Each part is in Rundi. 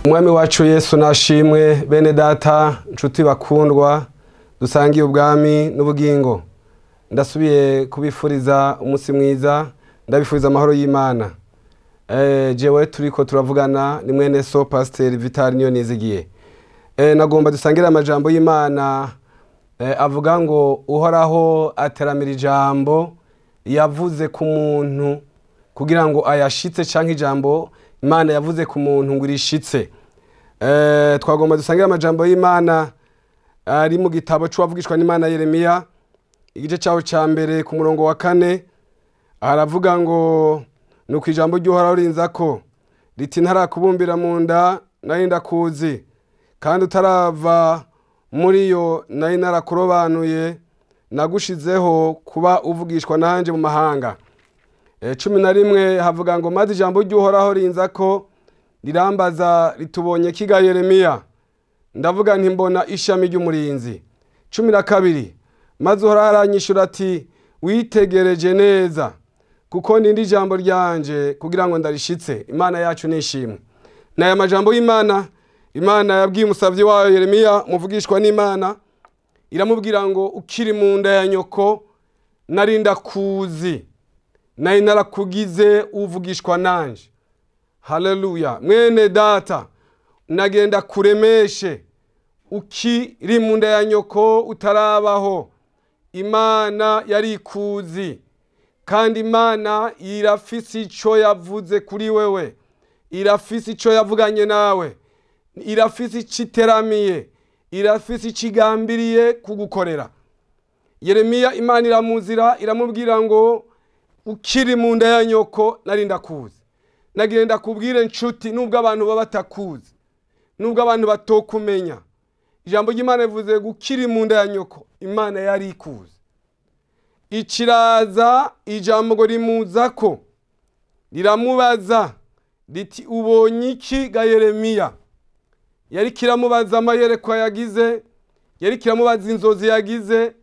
Umwami wacu Yesu nashimwe. Bene data nshuti bakundwa dusangiye ubwami n'ubugingo, ndasubiye kubifuriza umunsi mwiza, ndabifuriza amahoro y'Imana. Jewe turiko turavugana ni mwene so Pasteur Vital Niyonizigiye. Nagomba dusangira amajambo y'Imana avuga ngo uhoraho ateramira ijambo yavuze ku muntu kugira ngo ayashitse, canke ijambo Imana yavuze ku muntu ngo irishitse. Twagomba dusangira amajambo y'Imana ari mu gitabo c'uwavugishwa n'Imana Yeremiya, igice cyaho ca mbere ku murongo wa 4, aravuga ngo nuko ijambo ry'uhoraho rinzako riti ntarakubumbira mu nda nari ndakuzi, kandi utarava muri yo nari narakurobanuye, nagushizeho kuba uvugishwa nanje mu mahanga. 11 havuga ngo maze ijambo ry'uhoraho rinzako rirambaza ritubonye kiga Yeremiya, ndavuga nti mbona ishami ry'umurinzi. 12 maze uhoraho aranyishura ati witegereje neza, kuko ndindi ijambo ryanje kugira ngo ndarishitse. Imana yacu nishimwe. Naya majambo y'Imana, Imana yabwiye umusavyi wayo Yeremiya muvugishwa n'Imana, iramubwira ngo ukiri mu nda ya nyoko nari ndakuzi, nari narakugize uvugishwa nanje. Haleluya. Mwene data nagenda kuremeshe ukiri mu nda ya nyoko utarabaho. Imana yarikuzi, kandi Imana irafise ico yavuze kuri wewe, irafise ico yavuganye nawe, irafise iciteramiye, irafise icigambiriye kugukorera. Yeremiya Imana iramuzira, iramubwira ngo ukiri mu nda ya nyoko nari ndakuzi. Nagenda kubwire nshuti, nubwo abantu baba batakuzi, nubwo abantu batokumenya, ijambo ry'Imana rivuze gukiri mu nda ya nyoko Imana yarikuzi. Ikiraza ijambo ngo rimuzako riramubaza riti ubonye iki ga Yeremiya? Yari kiramubaza amayerekwa yagize, yari kiramubaza inzozi yagize,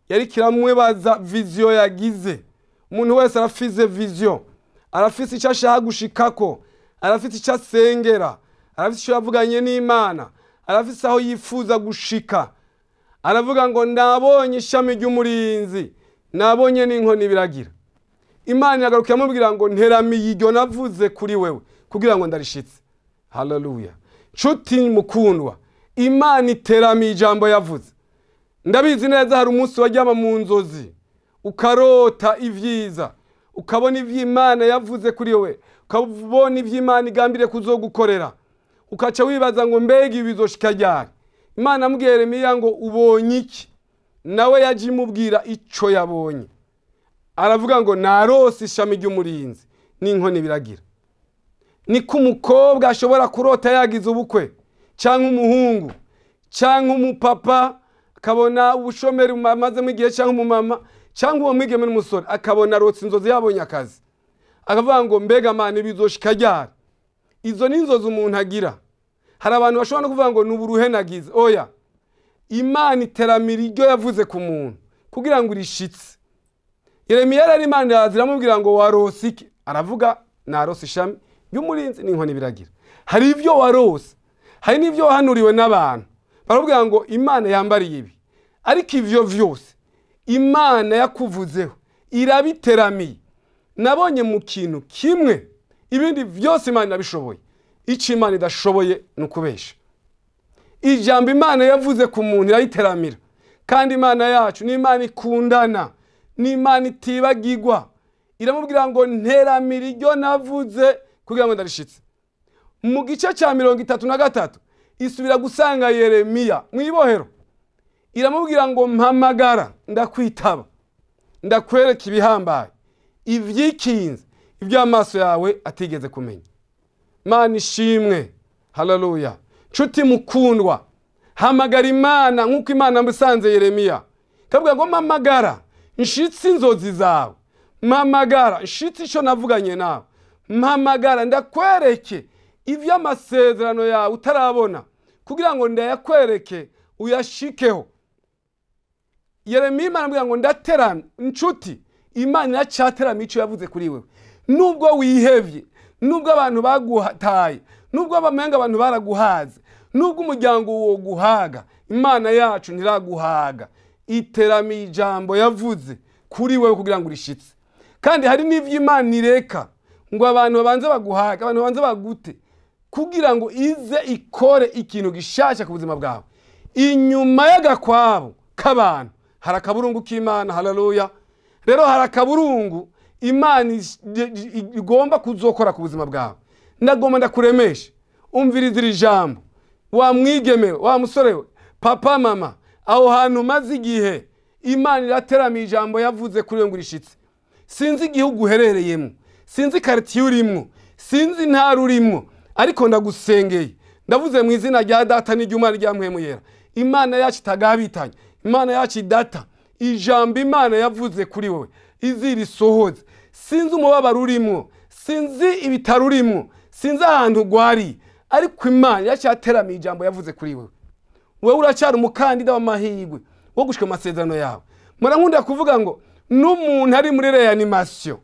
yari kiramubaza vision yagize. Umuntu wese arafise vision, arafise icyo ashaka gushikako, arafise icyo asengera, arafise icyo yavuganye n'Imana, arafise aho yifuza gushika. Aravuga ngo ndabonye ishami ry'umurinzi, nabonye n'inkoni biragira. Imana yagaruka yamubwira ngo nteramiye iryo navuze kuri wewe kugira ngo ndarishitse. Haleluya. Nshuti mukundwa, Imana iteramiye ijambo yavuze. Ndabizi neza hari umunsi wajyama mu nzozi ukarota ivyiza, ukabona ivy'Imana yavuze kuri wewe, ukabona ivy'Imana igambiriye kuzogukorera, ukaca wibaza ngo mbega ibizoshika ryari. Imana amubwiye Yeremiya ngo ubonye iki? Nawe yaje imubwira ico yabonye. Aravuga ngo narose ishami ry'umurinzi n'inkoni biragira. Niko umukobwa ashobora kurota yagize ubukwe, canke umuhungu, canke umupapa akabona ubushomeri maze mu gihe, canke umumama, canke uwo mwigeme n'umusore akabona rotse inzozi yabonye akazi. Akavuga ngo mbega Mana ibizoshika ryari? Izo ni inzozi umuntu agira. Hari abantu bashobora no kuvuga ngo nuburuhe nagize. Oya, Imana iteramira iryo yavuze ku muntu kugira ngo irishitse. Yeremiya rero Imana yaziramubwira ngo warose iki? Aravuga narose ishami ry'umurinzi n'inkoni biragira. Hari ivyo warose, hari n'ivyo wahanuriwe n'abantu, baravuga ngo Imana yambariye ibi. Ariko ivyo vyose Imana yakuvuzeho irabiteramiye. Nabonye mu kintu kimwe, ibindi vyose Imana irabishoboye. Ico Imana idashoboye nukubesha. Ijambo Imana yavuze ku muntu irayiteramira. Kandi Imana yacu ni Imana ikundana, ni Imana itibagirwa. Iramubwira ngo nteramira iryo navuze kugira ngo ndarishitse. Mu gice ca 33 isubira gusanga Yeremiya mwibohero. Iramubwira ngo mpamagara ndakwitaba, ndakwereka ibihambaye, ivyikinze, ibyo amaso yawe atigeze kumenya. Mana ishimwe. Haleluya. Nshuti mukundwa, hamagara Imana nkuko Imana musanze Yeremiya. Kavuga ngo mpamagara nshitse inzozi zawe, mpamagara nshitse ico navuganye nawe, mpamagara ndakwereke ivyo amasezerano yawe utarabona kugira ngo ndayakwereke uyashikeho. Yeremiya Imana ngo ndateramye. Nshuti, Imana iracaterama ico yavuze kuri wewe. Nubwo wihevye, nubwo abantu baguhataye, nubwo bamenga abantu baraguhaze, nubwo umuryango wo guhaga, Imana yacu ntiraguhaga. Iteramiye ijambo yavuze kuri wewe kugira ngo urishitse. Kandi hari n'ivyo Imana ireka ngo abantu babanze baguhaga, abantu babanze bagute kugira ngo ize ikore ikintu gishasha ku buzima bwawe. Inyuma y'agakwabo k'abantu hari akaburungu k'Imana. Haleluya. Rero hari akaburungu Imana igomba kuzokora ku buzima bwawe. Ndagomba ndakuremesha, umviriza iri jambo, wa mwigeme, wa musore we, papa mama, aho hantu maze igihe Imana irateramiye ijambo yavuze kuri wewe ngo urishitse. Sinzi igihugu uherereyemo, sinzi quartier urimo, sinzi intara urimo, ariko ndagusengeye, ndavuze mu izina rya Data n'iry'Umwana rya Mpwemu Yera. Imana yacu itagabitanye, Imana yacu idata, ijambo Imana yavuze kuri wowe izirisohoze. Sinzi umubabaro urimo, sinzi ibitaro urimo, sinzi ahantu gwari, ariko Imana yacu yateramiye ijambo yavuze kuri wowe. Wewe uracyari umukandida w'amahirwe wo gushika amasezerano yawe. Murankunda kuvuga ngo n'umuntu ari muri reanimation,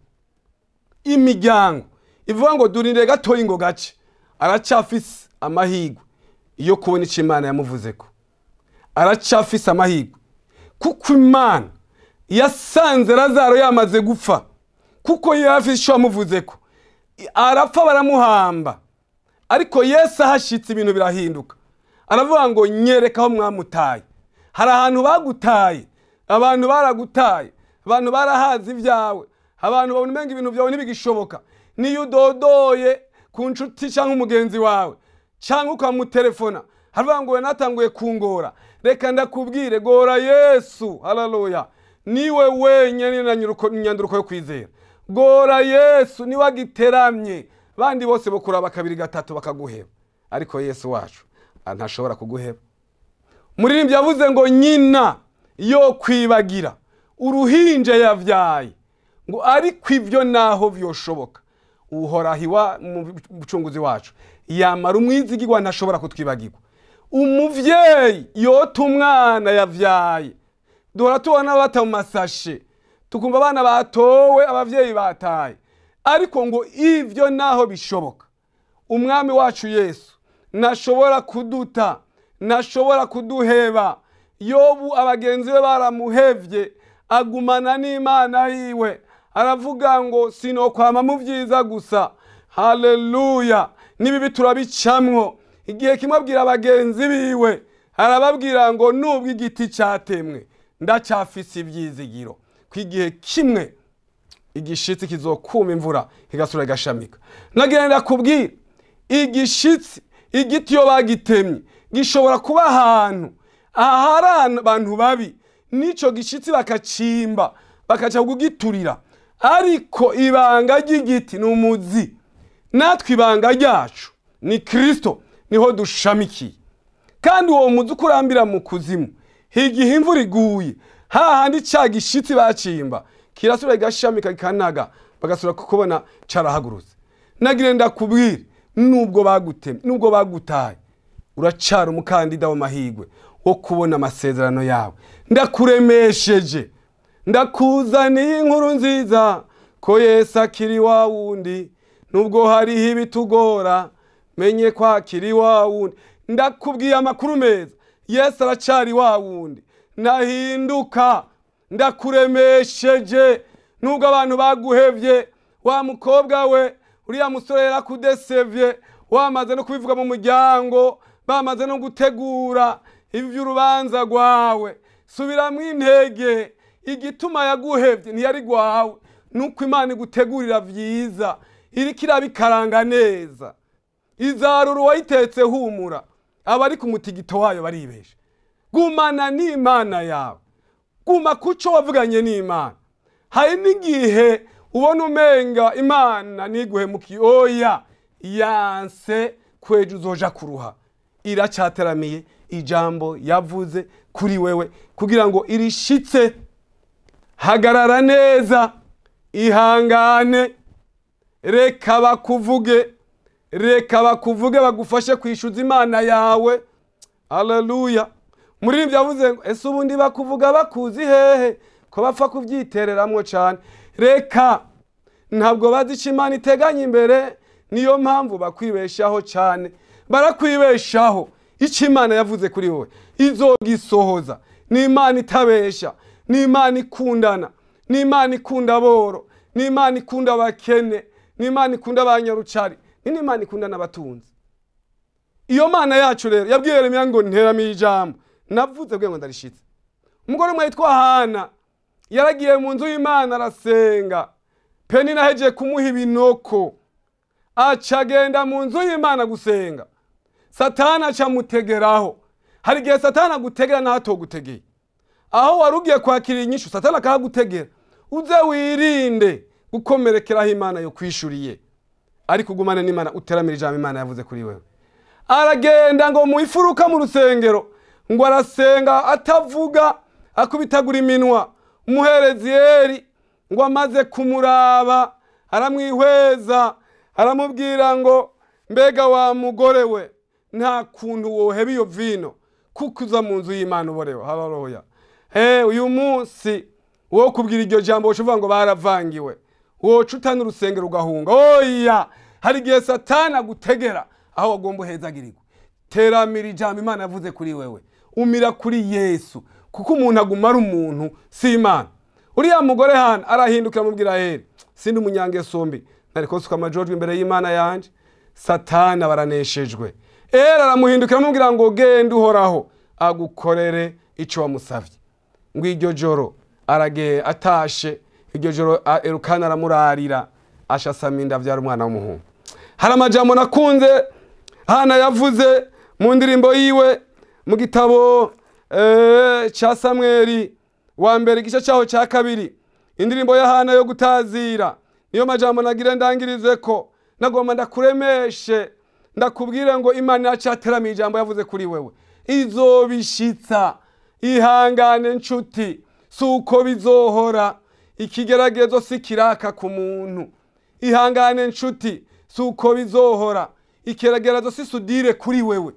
imiryango ivuga ngo durinde gatoyi ngo gace, aracafise amahirwe iyo kubona ico Imana yamuvuzeko. Aracafise amahirwe kuko Imana yasanze Lazaro yamaze gupfa, kuko yafise ico yamuvuzeko. Arapfa baramuhamba, ariko Yesu ahashitse ibintu birahinduka. Aravuga ngo nyereka aho mwamutaye. Hari ahantu bagutaye, abantu baragutaye, abantu barahazi ibyawe, abantu babona umenga ibintu byawe ntibigishoboka. Niyo udodoye ku nshuti cyangwa umugenzi wawe cyangwa ukamutelefona, haravuga ngo natanguye kungora. Reka ndakubwire, gora Yesu. Haleluya. Niwe wenyene na nyanduruko yo kwizera. Gora Yesu niwe agiteramye, bandi bose bokuraba kabiri gatatu bakaguheba, ariko Yesu wacu ntashobora kuguheba. Muririmbyi yavuze ngo nyina yo kwibagira uruhinja yavyaye, ngo ariko ivyo naho vyoshoboka uhorahiwa mu bucunguzi wacu yamara umwizigirwa ntashobora kutwibagirwa. Umuvyeyi yota umwana yavyaye, duhora tubona bata mu masashe, tukumva abana batowe abavyeyi bataye, ariko ngo ivyo naho bishoboka umwami wacu Yesu nashobora kuduta, nashobora kuduheba. Yobu abagenzi be baramuhevye, agumana n'Imana yiwe, aravuga ngo sinokwama mu vyiza gusa. Haleluya. Nibibi turabicamwo. Igihe kimwe abwira abagenzi biwe, arababwira ngo nubwo igiti cyatemwe ndacafise ivyizigiro, kwigihe kimwe igishitsi kizokuma imvura kigasura gashamika. Nagenda kubwira, igishitsi igiti yo bagitemye gishobora kuba ahantu ahari abantu babi, nico gishitsi bakacimba bakaca kugiturira, ariko ibanga ry'igiti n'umuzi. Natwe ibanga ryacu ni Kristo, niho dushamikiye. Kandi uwo muzi kurambira mu kuzimu, higihe imvura iguye, hahandi ca gishitsi bacimba kirasura gashamika kanaga, bagasura kukubona carahagurutse. Nagire ndakubwire, nubwo bagutemye, nubwo bagutaye, uracara umukandida w'amahirwe wo kubona amasezerano yawe. Ndakuremesheje, ndakuzaniye inkuru nziza ko Yesu akiri wa wundi, nubwo hariho ibitugora menye ko akiri wa wundi. Ndakubwiye amakuru meza, Yesu aracari wa wundi, nahinduka. Ndakuremesheje, nubwo abantu baguhevye, wa mukobwa we, uriya musore yarakudesevye, wamaze no kubivuga mu muryango, bamaze no gutegura ivy'urubanza rwawe, subiramwo intege. Igituma yaguhevye ntiyari rwawe, nuko Imana igutegurira vyiza, iriko irabikaranga neza. Izaruru wayitetse humura, abari ku mutigito wayo baribesha. Gumana n'Imana yawe, guma kuco wavuganye n'Imana. Hari n'igihe ubona umenga Imana niguhemukiye, oya, yanse kwejo uzoja kuruha. Iracateramiye ijambo yavuze kuri wewe kugira ngo irishitse. Hagarara neza, ihangane, reka bakuvuge, reka bakuvuge bagufashe kwishuza Imana yawe. Haleluya. Muririmbyi yavuze ngo ese ubundi bakuvuga bakuzi hehe ko bapfa kuvyitereramwo cyane. reka ntabwo bazi icyo Imana iteganya imbere, niyo mpamvu bakwibeshaho cyane. Barakwibeshaho. Icyo Imana yavuze kuri wowe izogisohoza. Ni Imana itabesha, ni Imana ikundana, ni Imana ikunda aboro, ni Imana ikunda abakene, ni Imana ikunda abanyarucari, ni Imana ikunda n'abatunzi. Iyo Mana yacu rero yabwiye Yeremiya ngo nteramiye ijambo, navuze bwe ngo ndarishitse. Umugore umwe yitwa Hana yaragiye mu nzu y'Imana arasenga, Penina ahejeje kumuha ibinoko, acagenda mu nzu y'Imana gusenga. Satani acamutegeraho. Hari igihe Satani agutegera n'atogutegeye. Aho warugiye kwakira inyishu Satani akagutegera. Uze wirinde gukomerekeraho Imana yo kwishuriye. Ariko ugumane n'Imana, uteramira ijambo Imana yavuze kuri wewe. Aragenda ngo mu ifuruka mu rusengero, ngo arasenga atavuga, akubitagura iminwa. Umuherezi Eli ngo amaze kumuraba, aramwihweza, aramubwira ngo mbega wa mugore we, nta kuntu woheba iyo vino kuko uza mu nzu y'Imana uborewe. Haleluya. Uyu munsi wo kubwira iryo jambo uvuga ngo baravangiwe, woca utana urusengero ugahunga. Oya, hari igihe Satani agutegera aho wagomba uhezagirirwa. Teramira ijambo Imana yavuze kuri wewe, umira kuri Yesu, kuko umuntu agumara umuntu si Imana. Uriya mugore Hana arahindukira amubwira Eli, sindi umunyangeso mbi, nariko suka amajojwe imbere y'Imana yanje. Satani baraneshejwe. Eli aramuhindukira amubwira ngo genda uhoraho agukorere ico wamusavye. Ngo iryo joro arage atashe, iryo joro Elukana aramurarira, ashasama inda avyara umwana w'umuhungu. Hari amajambo nakunze Hana yavuze mu ndirimbo yiwe mu gitabo cha Samweli wa mbere igice cyaho cya kabiri, indirimbo ya Hana yo gutazira. Niyo majambo nagira ndangirize ko nagomba ndakuremeshe, ndakubwire ngo Imana yacateramiye ijambo yavuze kuri wewe izobishitsa. Ihangane nshuti, suko bizohora, ikigeragezo sikiraka ku muntu. Ihangane nshuti, suko bizohora, ikigeragezo sisudire kuri wewe.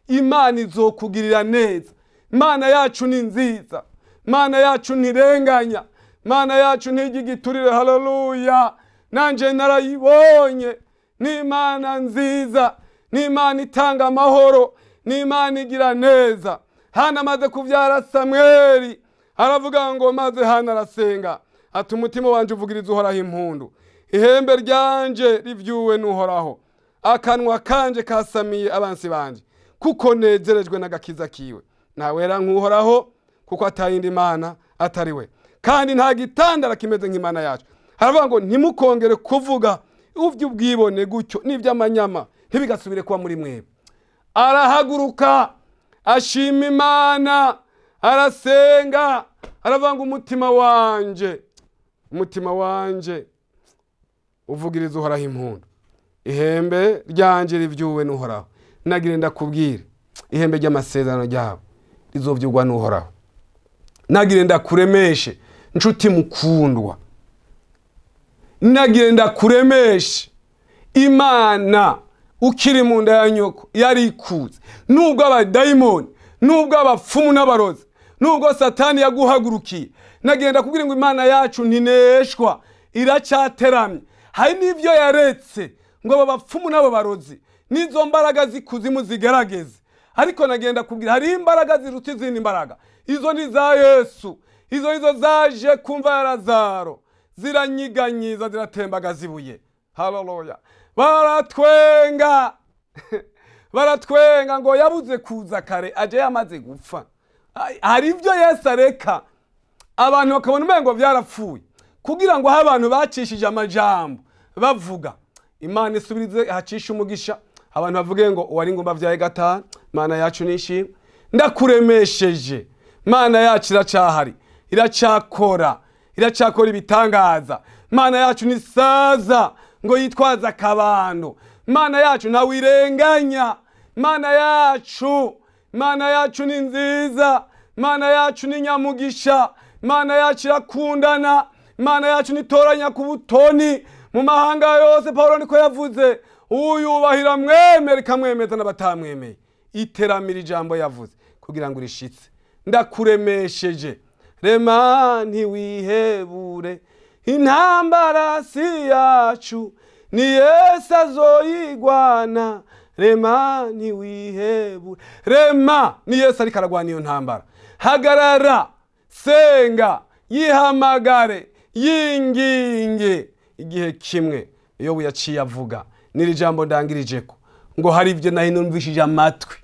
Imana izokugirira neza. Imana yacu ni nziza, Imana yacu ntirenganya, Imana yacu ntigigiturire. Haleluya. Nanje narayibonye. Ni Imana nziza, ni Imana itanga amahoro, ni Imana igira neza. Hana amaze kuvyara Samweli, aravuga ngo maze Hana arasenga ati umutima wanje uvugiriza uhoraho impundu, ihembe ryanje rivyuwe n'uhoraho, akanwa kanje kasamiye abansi banje, kuko nezerejwe n'agakiza kiwe. Ntawera nk'uhoraho, kuko atayindi Imana atari we, kandi nta gitandara kimeze nk'Imana yacu. Haravuga ngo ntimukongere kuvuga uvy'ubwibone gutyo n'ivy'amanyama, ntibigasubire kuba muri mwebwe. Arahaguruka ashima Imana, arasenga, aravuga ngo umutima wanje uvugiriza uhoraho impundu, ihembe ryanje rivyuwe n'uhoraho. Nagire ndakubwire, ihembe ry'amasezerano ryabo rizovyugwa n'uhoraho. Nagire ndakuremeshe nshuti mukundwa, nagire ndakuremeshe, Imana ukiri mu nda ya nyoko yari ikuze. Nubwo abadayimoni, nubwo abapfumu n'abarozi, nubwo Satani yaguhagurukiye, nagenda kubwira ngo Imana yacu ntineshwa, iracateramye. Hari n'ivyo yaretse ngo abapfumu n'abo barozi nizo mbaraga zikuzimu zigerageze. Ariko nagenda kubwira hari imbaraga ziruta izindi mbaraga. Izo ni za Yesu, izo zaje kumva ya Lazaro, ziranyiganyiza ziratembagaza ibuye. Haleluya. Baratwenga baratwenga ngo yabuze kuza kare, aje yamaze gupfa. Hari ivyo Yesu areka abantu bakabona umengo byarapfuye, kugira ngo aho abantu bacishije amajambo bavuga, Imana isubirize hacisha umugisha, abantu bavuge ngo wari ngomba vyaye gatanu. Imana yacu nishimwe. Ndakuremesheje, Imana yacu iracahari, iracakora ibitangaza. Imana yacu ni saza ngo yitwaza akabando. Imana yacu ntawirenganya. Imana yacu ni nziza. Imana yacu ni nyamugisha. Imana yacu irakundana. Imana yacu nitoranya ku butoni mu mahanga yose. Paulo niko yavuze, uyubahira mwemere kamwemeza n'abatamwemeye. Iteramira ijambo yavuze kugira ngo urishitse. Ndakuremesheje, rema ntiwihebure, intambara si yacu ni Yesu azoyigwana. Rema ntiwihebure. Rema ni Yesu ariko aragwana iyo ntambara. Hagarara, senga, yihamagare, yinginge. Igihe kimwe Yobu yaciye avuga, niri jambo ndangirijeko ngo hari ivyo nahi numvishije amatwi,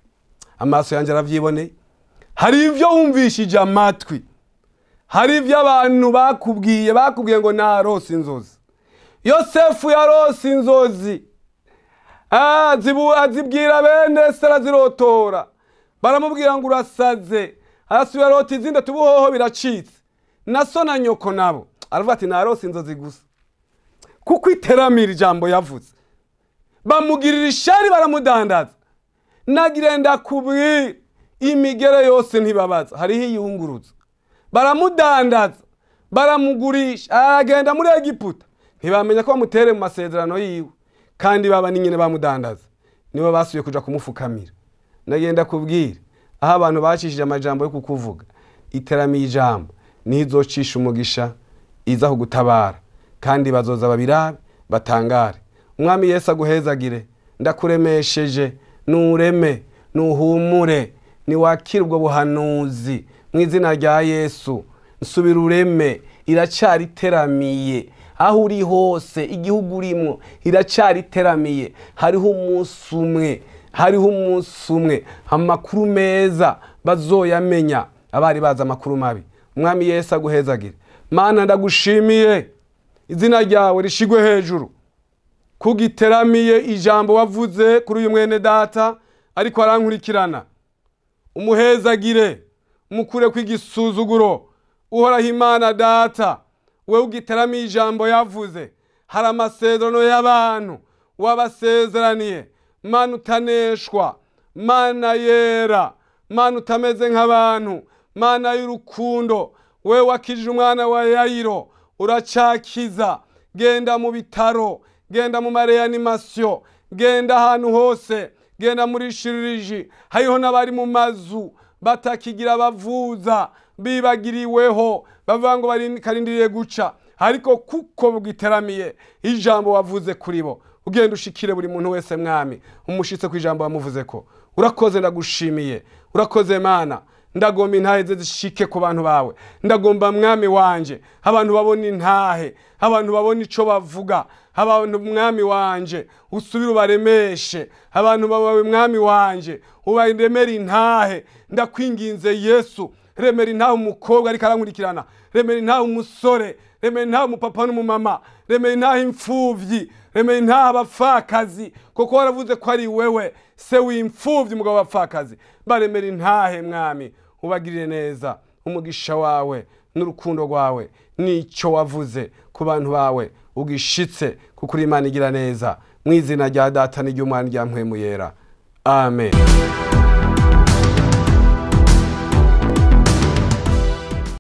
amaso yanje aravyiboneye. Hari ivyo wumvishije amatwi, hari ivyo abantu bakubwiye ngo narose inzozi. Yosefu yarose inzozi, azibwira bene se, arazirotora, baramubwira ngo urasaze. Arasubira arota izindi ati ubuhoho biracitse. Na so na nyoko nabo aravuga ati narose inzozi gusa, kuko iteramira ijambo yavuze. Bamugirira ishari, baramudandaza. Nagirenda kubwira, imigere yose ntibabaza, hariho iyunguruza. Baramudandaza, baramugurisha, aragenda muri Egiputa. Ntibamenya ko bamutere mu masezerano yiwe, kandi baba nyine bamudandaza. Nibo basuye kuja kumufukamira. Nagenda kubwira, aho abantu bacishije amajambo yo kukuvuga, iteramiye ijambo nizocisha umugisha, iza kugutabara, kandi bazoza babirabe batangare. Umwami Yesu aguhezagire. Ndakuremesheje, nureme, nuhumure, niwakire ubwo buhanuzi mu izina rya Yesu. Nsubira ureme, iracari iteramiye. Aho uri hose, igihugu urimo iracari iteramiye. Hariho umunsi umwe amakuru meza bazoyamenya abari baza amakuru mabi. Umwami Yesu aguhezagire. Mana ndagushimiye, izina ryawe rishigwe hejuru, kugiteramiye ijambo wavuze kuri uyu mwene data ariko arankurikirana. Umuhezagire, mukure kwigisuzuguro. Uhoraho Imana data, we ugiteramiye ijambo yavuze. Hari amasezerano y'abantu wabasezeraniye. Mana utaneshwa, Mana yera, Mana utameze nk'abantu, Mana y'urukundo. We wakijije umwana wa Yayiro, uracakiza. Genda mu bitaro, genda mu mareanimation, genda ahantu hose, genda muri shiririji. Hariho n'abari mu mazu batakigira abavuza, bibagiriweho, bavuga ngo karindiriye guca. Ariko kuko bugiteramiye ijambo wavuze kuri bo, ugenda ushikire buri muntu wese mwami, umushitse ku ijambo wamuvuze ko. Urakoze, ndagushimiye. Urakoze Mana. Ndagomba intahe zishike ku bantu bawe. Ndagomba mwami wanje abantu babona intahe, abantu babona ico bavuga. Abantu mwami wanje usubira ubaremeshe. Abantu bawe mwami wanje ubaremera intahe. Ndakwinginze Yesu, remera intahe umukobwa ariko arankurikirana, remera intahe umusore, remera intahe umupapa n'umumama, remera intahe imfuvyi, remera intahe abapfakazi, kuko waravuze ko ari wewe se w'imfuvyi umugabo w'abapfakazi. Baremera intahe mwami, ubagirire neza. Umugisha wawe n'urukundo rwawe nico wavuze ku bantu bawe ugishitse, kuko uri Imana igira neza. Mu izina rya Data n'Umwana n'Umwuka Yera. Amen.